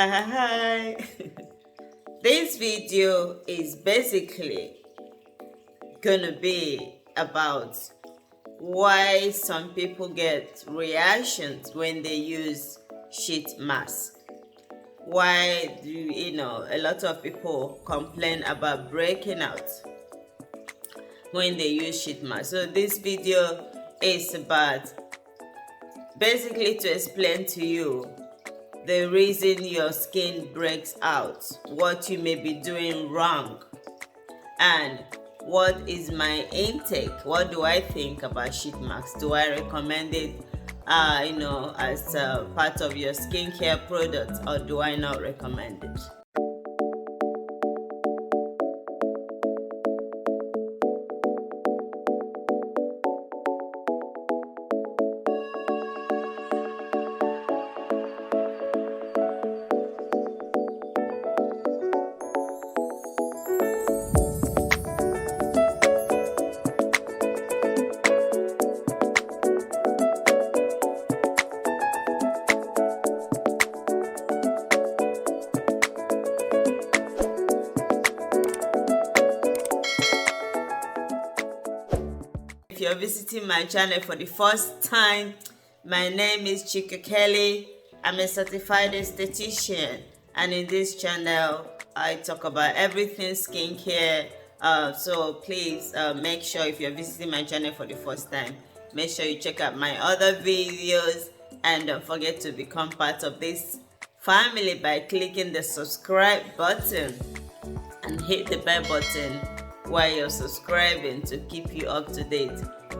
Hi. This video is basically gonna be about why some people get reactions when they use sheet mask. Why do a lot of people complain about breaking out when they use sheet mask? So this video is about basically to explain to you the reason your skin breaks out, what you may be doing wrong, and what is my intake. What do I think about sheet masks? Do I recommend it as part of your skincare product, or do I not recommend it? If you're visiting my channel for the first time, my name is Chika Kelly. I'm a certified esthetician, and in this channel I talk about everything skincare. So please make sure, if you're visiting my channel for the first time, make sure you check out my other videos, and don't forget to become part of this family by clicking the subscribe button and hit the bell button while you're subscribing to keep you up to date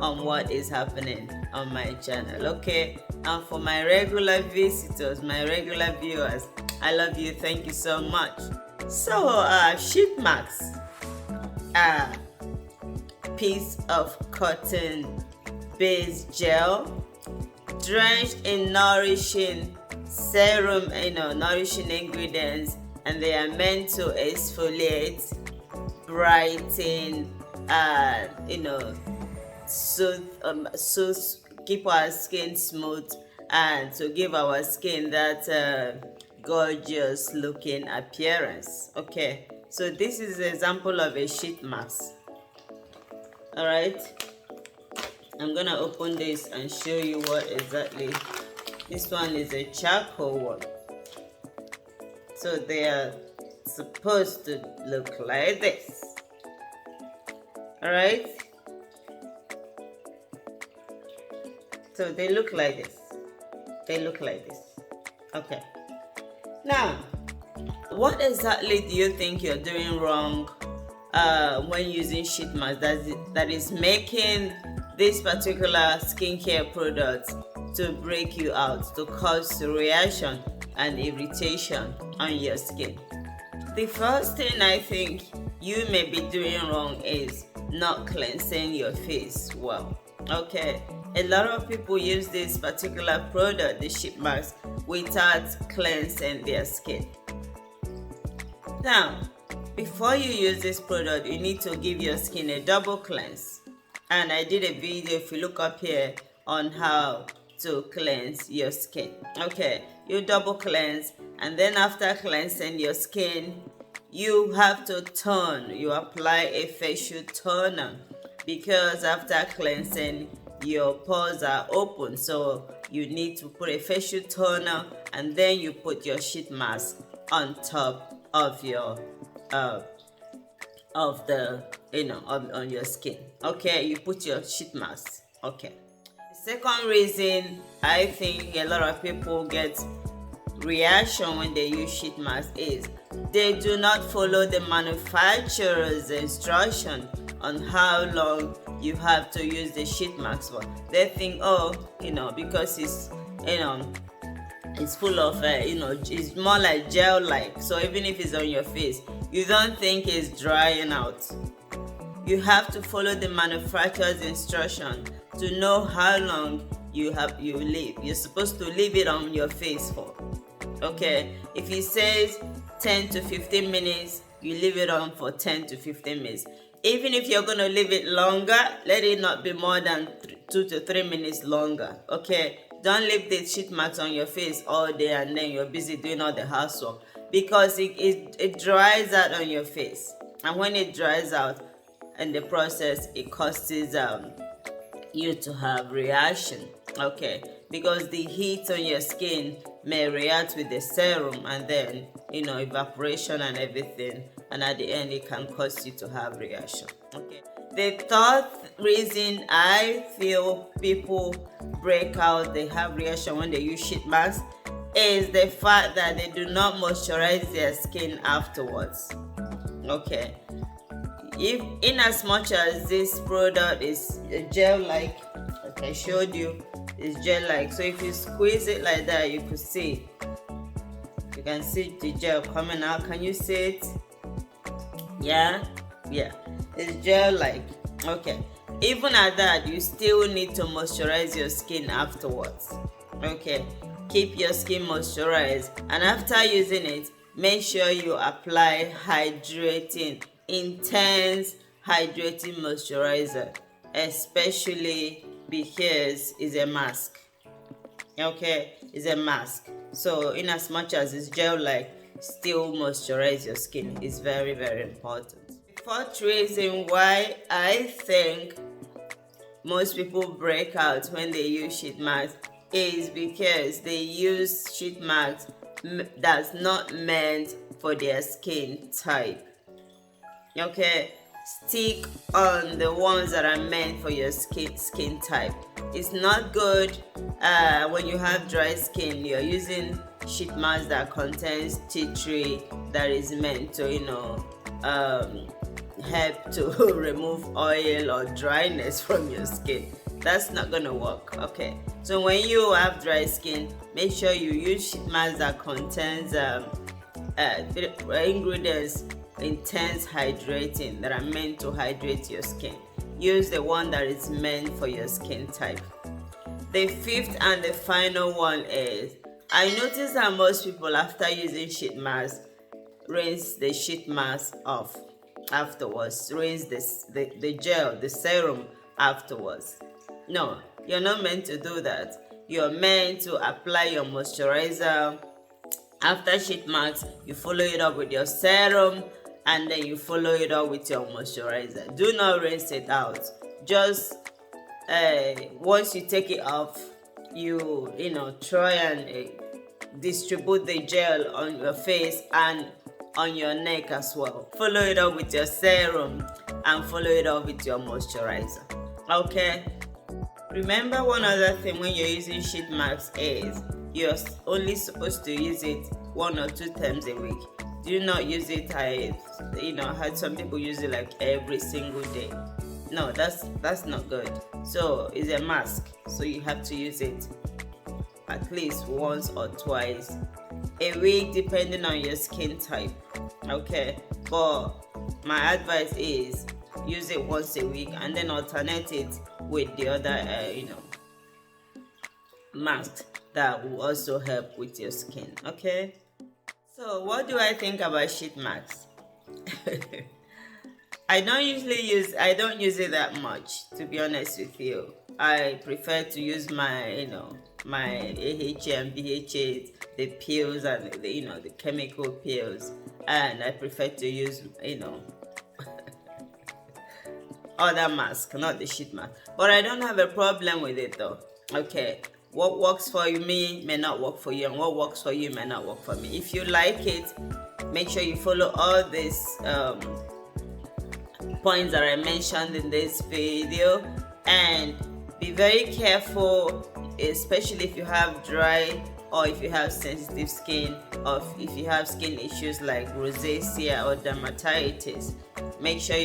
on what is happening on my channel. Okay, and for my regular visitors, my regular viewers, I love you. Thank you so much. So sheet masks are piece of cotton based gel drenched in nourishing serum, nourishing ingredients, and they are meant to exfoliate, brighten, soothe, keep our skin smooth, and to give our skin that gorgeous looking appearance. Okay, so this is an example of a sheet mask. All right, I'm gonna open this and show you what exactly. This one is a charcoal one, so they are supposed to look like this. All right, so they look like this. Okay, now what exactly do you think you're doing wrong when using sheet mask that is making this particular skincare product to break you out, to cause reaction and irritation on your skin? The first thing I think you may be doing wrong is not cleansing your face well. Okay, a lot of people use this particular product, the sheet mask, without cleansing their skin. Now, before you use this product, you need to give your skin a double cleanse, and I did a video, if you look up here, on how to cleanse your skin. Okay, you double cleanse, and then after cleansing your skin, you have to tone. You apply a facial toner, because after cleansing, your pores are open, so you need to put a facial toner, and then you put your sheet mask on top of your on your skin. Okay, you put your sheet mask. Okay, the second reason I think a lot of people get reaction when they use sheet mask is they do not follow the manufacturer's instruction on how long you have to use the sheet mask for. They think, because it's full of it's more like gel like, so even if it's on your face, you don't think it's drying out. You have to follow the manufacturer's instruction to know how long you're supposed to leave it on your face for. Okay, if it says 10 to 15 minutes, you leave it on for 10 to 15 minutes. Even if you're going to leave it longer, let it not be more than 2 to 3 minutes longer. Okay, Don't leave the sheet marks on your face all day and then you're busy doing all the housework, because it dries out on your face, and when it dries out in the process, it causes you to have reaction, okay, because the heat on your skin may react with the serum, and then evaporation and everything, and at the end it can cause you to have reaction. Okay, the third reason I feel people break out, they have reaction when they use sheet masks, is the fact that they do not moisturize their skin afterwards. Okay, if in as much as this product is gel like I showed you, it's gel like, so if you squeeze it like that, you could see, you can see the gel coming out. Can you see it? Yeah, it's gel like. Okay, even at that, you still need to moisturize your skin afterwards. Okay, keep your skin moisturized, and after using it, make sure you apply hydrating, intense hydrating moisturizer, especially because it's a mask. Okay, it's a mask, so in as much as it's gel like, still moisturize your skin. It's very, very important. The fourth reason why I think most people break out when they use sheet masks is because they use sheet masks that's not meant for their skin type. Okay, stick on the ones that are meant for your skin type. It's not good when you have dry skin, you're using sheet mask that contains tea tree that is meant to help to remove oil or dryness from your skin. That's not gonna work. Okay, so when you have dry skin, make sure you use sheet mask that contains ingredients intense hydrating, that are meant to hydrate your skin. Use the one that is meant for your skin type. The fifth and the final one is, I noticed that most people, after using sheet mask, rinse the sheet mask off afterwards. Rinse the gel, the serum afterwards. No, you're not meant to do that. You're meant to apply your moisturizer. After sheet mask, you follow it up with your serum, and then you follow it up with your moisturizer. Do not rinse it out. Just once you take it off, you try and distribute the gel on your face and on your neck as well. Follow it up with your serum and follow it up with your moisturizer. Okay, remember one other thing when you're using sheet masks is you're only supposed to use it 1 or 2 times a week. Do not use it. I had some people use it like every single day. No, that's not good. So it's a mask, so you have to use it at least once or twice a week, depending on your skin type. Okay, but my advice is use it once a week and then alternate it with the other mask that will also help with your skin. Okay, so what do I think about sheet masks? I don't use it that much, to be honest with you. I prefer to use my my AHA and BHA, the pills and the chemical pills, and I prefer to use other mask, not the sheet mask. But I don't have a problem with it though. Okay, what works for me may not work for you, and what works for you may not work for me. If you like it, make sure you follow all these points that I mentioned in this video, and be very careful, especially if you have dry or if you have sensitive skin, or if you have skin issues like rosacea or dermatitis. Make sure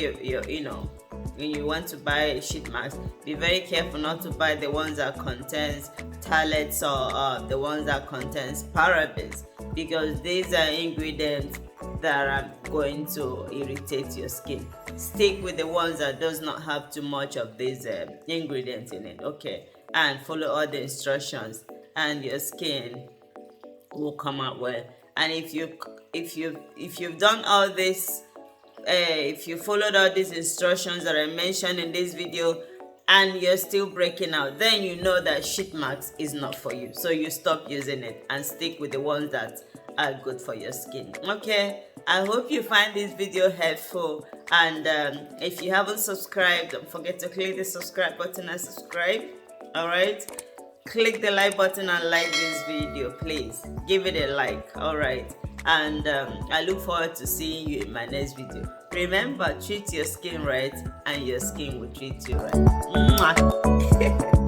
when you want to buy a sheet mask, be very careful not to buy the ones that contains phthalates or the ones that contains parabens, because these are ingredients that are going to irritate your skin. Stick with the ones that does not have too much of these ingredients in it. Okay, and follow all the instructions, and your skin will come out well. And if you've done all this, if you followed all these instructions that I mentioned in this video, and you're still breaking out, then you know that sheet mask is not for you. So you stop using it and stick with the ones that are good for your skin. Okay, I hope you find this video helpful, and if you haven't subscribed, don't forget to click the subscribe button and subscribe. All right, click the like button and like this video, please give it a like. All right, and I look forward to seeing you in my next video. Remember, treat your skin right and your skin will treat you right. Mwah.